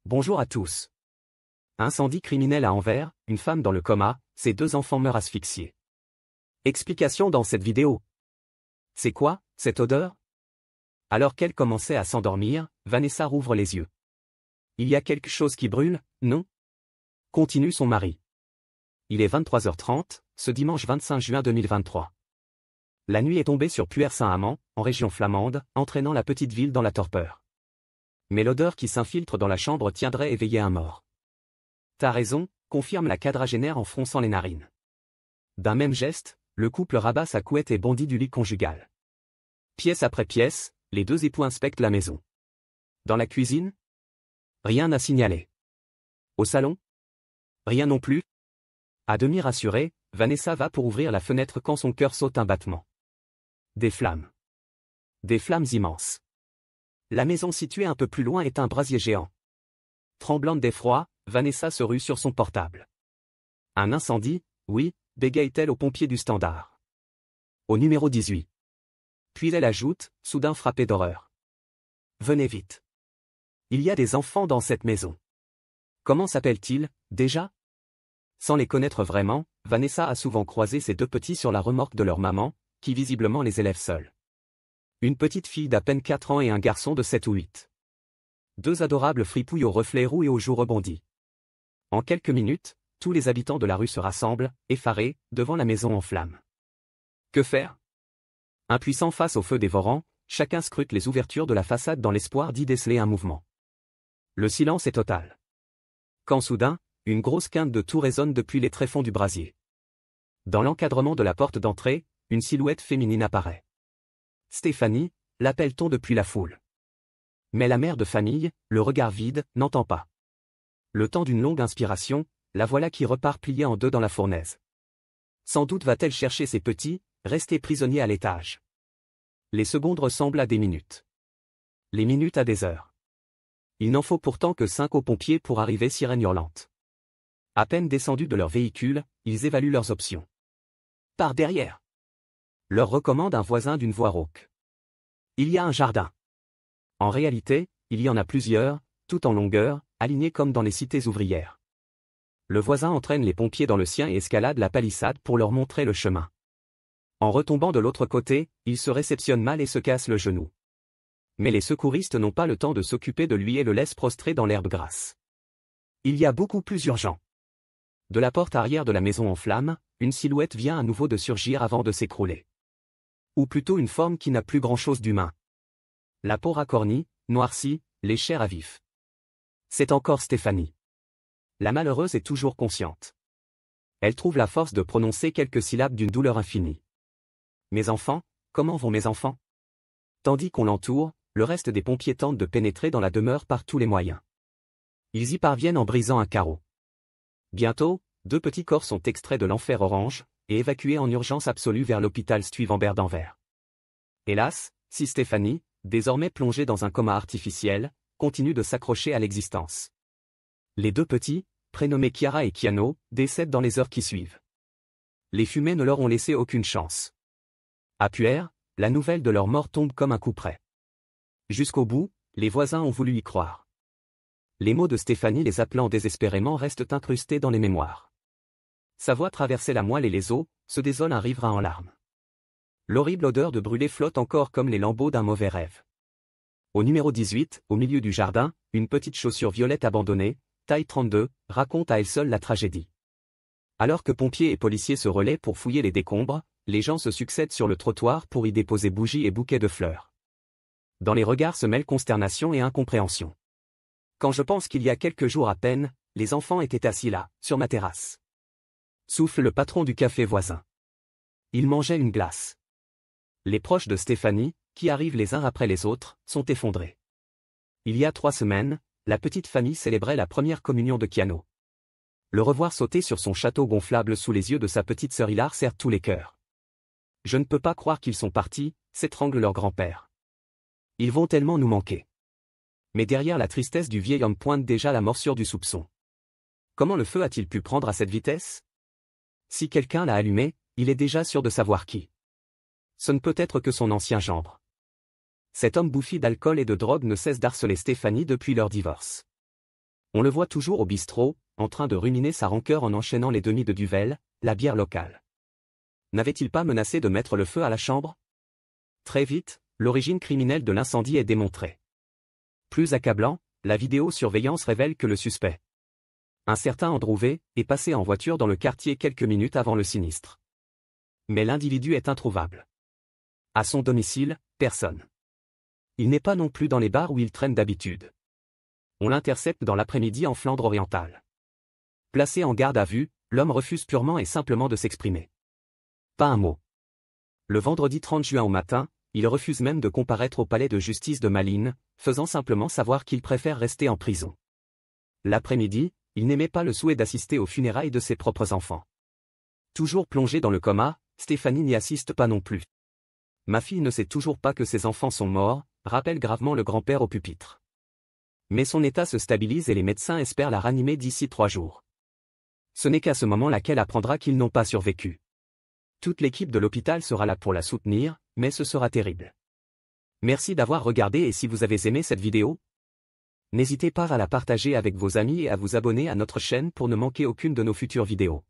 Bonjour à tous. Incendie criminel à Anvers, une femme dans le coma, ses 2 enfants meurent asphyxiés. Explication dans cette vidéo. C'est quoi, cette odeur? Alors qu'elle commençait à s'endormir, Vanessa rouvre les yeux. Il y a quelque chose qui brûle, non? Continue son mari. Il est 23h30, ce dimanche 25 juin 2023. La nuit est tombée sur Puer-Saint-Amand, en région flamande, entraînant la petite ville dans la torpeur. Mais l'odeur qui s'infiltre dans la chambre tiendrait éveiller un mort. T'as raison, confirme la quadragénaire en fronçant les narines. D'un même geste, le couple rabat sa couette et bondit du lit conjugal. Pièce après pièce, les 2 époux inspectent la maison. Dans la cuisine? Rien à signaler. Au salon? Rien non plus. À demi rassurée, Vanessa va pour ouvrir la fenêtre quand son cœur saute un battement. Des flammes. Des flammes immenses. La maison située un peu plus loin est un brasier géant. Tremblante d'effroi, Vanessa se rue sur son portable. Un incendie, oui, bégaye-t-elle aux pompiers du Standard. Au numéro 18. Puis elle ajoute, soudain frappée d'horreur. Venez vite. Il y a des enfants dans cette maison. Comment s'appellent-ils, déjà? Sans les connaître vraiment, Vanessa a souvent croisé ces 2 petits sur la remorque de leur maman, qui visiblement les élève seuls. Une petite fille d'à peine 4 ans et un garçon de 7 ou 8. 2 adorables fripouilles aux reflets roux et aux joues rebondies. En quelques minutes, tous les habitants de la rue se rassemblent, effarés, devant la maison en flammes. Que faire? Impuissants face au feu dévorant, chacun scrute les ouvertures de la façade dans l'espoir d'y déceler un mouvement. Le silence est total. Quand soudain, une grosse quinte de tout résonne depuis les tréfonds du brasier. Dans l'encadrement de la porte d'entrée, une silhouette féminine apparaît. Stéphanie, l'appelle-t-on depuis la foule. Mais la mère de famille, le regard vide, n'entend pas. Le temps d'une longue inspiration, la voilà qui repart pliée en 2 dans la fournaise. Sans doute va-t-elle chercher ses petits, restés prisonniers à l'étage. Les secondes ressemblent à des minutes. Les minutes à des heures. Il n'en faut pourtant que 5 aux pompiers pour arriver sirène hurlante. À peine descendus de leur véhicule, ils évaluent leurs options. Par derrière. Leur recommande un voisin d'une voix rauque. Il y a un jardin. En réalité, il y en a plusieurs, tout en longueur, alignés comme dans les cités ouvrières. Le voisin entraîne les pompiers dans le sien et escalade la palissade pour leur montrer le chemin. En retombant de l'autre côté, il se réceptionne mal et se casse le genou. Mais les secouristes n'ont pas le temps de s'occuper de lui et le laissent prostré dans l'herbe grasse. Il y a beaucoup plus urgent. De la porte arrière de la maison en flammes, une silhouette vient à nouveau de surgir avant de s'écrouler. Ou plutôt une forme qui n'a plus grand-chose d'humain. La peau racornie, noircie, les chairs à vif. C'est encore Stéphanie. La malheureuse est toujours consciente. Elle trouve la force de prononcer quelques syllabes d'une douleur infinie. Mes enfants, comment vont mes enfants? Tandis qu'on l'entoure, le reste des pompiers tentent de pénétrer dans la demeure par tous les moyens. Ils y parviennent en brisant un carreau. Bientôt, 2 petits corps sont extraits de l'enfer orange, et évacués en urgence absolue vers l'hôpital Stuyvesant d'Anvers. Hélas, si Stéphanie, désormais plongée dans un coma artificiel, continue de s'accrocher à l'existence. Les 2 petits, prénommés Chiara et Keanu, décèdent dans les heures qui suivent. Les fumées ne leur ont laissé aucune chance. À Puer, la nouvelle de leur mort tombe comme un coup près. Jusqu'au bout, les voisins ont voulu y croire. Les mots de Stéphanie les appelant désespérément restent incrustés dans les mémoires. Sa voix traversait la moelle et les os, se désole un riverain en larmes. L'horrible odeur de brûlé flotte encore comme les lambeaux d'un mauvais rêve. Au numéro 18, au milieu du jardin, une petite chaussure violette abandonnée, taille 32, raconte à elle seule la tragédie. Alors que pompiers et policiers se relaient pour fouiller les décombres, les gens se succèdent sur le trottoir pour y déposer bougies et bouquets de fleurs. Dans les regards se mêlent consternation et incompréhension. Quand je pense qu'il y a quelques jours à peine, les enfants étaient assis là, sur ma terrasse. Souffle le patron du café voisin. Il mangeait une glace. Les proches de Stéphanie, qui arrivent les uns après les autres, sont effondrés. Il y a 3 semaines, la petite famille célébrait la première communion de Keanu. Le revoir sauter sur son château gonflable sous les yeux de sa petite sœur Hilar serre tous les cœurs. Je ne peux pas croire qu'ils sont partis, s'étrangle leur grand-père. Ils vont tellement nous manquer. Mais derrière la tristesse du vieil homme pointe déjà la morsure du soupçon. Comment le feu a-t-il pu prendre à cette vitesse? Si quelqu'un l'a allumé, il est déjà sûr de savoir qui. Ce ne peut être que son ancien gendre. Cet homme bouffi d'alcool et de drogue ne cesse d'harceler Stéphanie depuis leur divorce. On le voit toujours au bistrot, en train de ruminer sa rancœur en enchaînant les demi de Duvel, la bière locale. N'avait-il pas menacé de mettre le feu à la chambre? Très vite, l'origine criminelle de l'incendie est démontrée. Plus accablant, la vidéosurveillance révèle que le suspect, un certain Andrew V, est passé en voiture dans le quartier quelques minutes avant le sinistre. Mais l'individu est introuvable. À son domicile, personne. Il n'est pas non plus dans les bars où il traîne d'habitude. On l'intercepte dans l'après-midi en Flandre orientale. Placé en garde à vue, l'homme refuse purement et simplement de s'exprimer. Pas un mot. Le vendredi 30 juin au matin, il refuse même de comparaître au palais de justice de Malines, faisant simplement savoir qu'il préfère rester en prison. L'après-midi, il n'aimait pas le souhait d'assister aux funérailles de ses propres enfants. Toujours plongée dans le coma, Stéphanie n'y assiste pas non plus. Ma fille ne sait toujours pas que ses enfants sont morts, rappelle gravement le grand-père au pupitre. Mais son état se stabilise et les médecins espèrent la ranimer d'ici 3 jours. Ce n'est qu'à ce moment-là qu'elle apprendra qu'ils n'ont pas survécu. Toute l'équipe de l'hôpital sera là pour la soutenir, mais ce sera terrible. Merci d'avoir regardé et si vous avez aimé cette vidéo, n'hésitez pas à la partager avec vos amis et à vous abonner à notre chaîne pour ne manquer aucune de nos futures vidéos.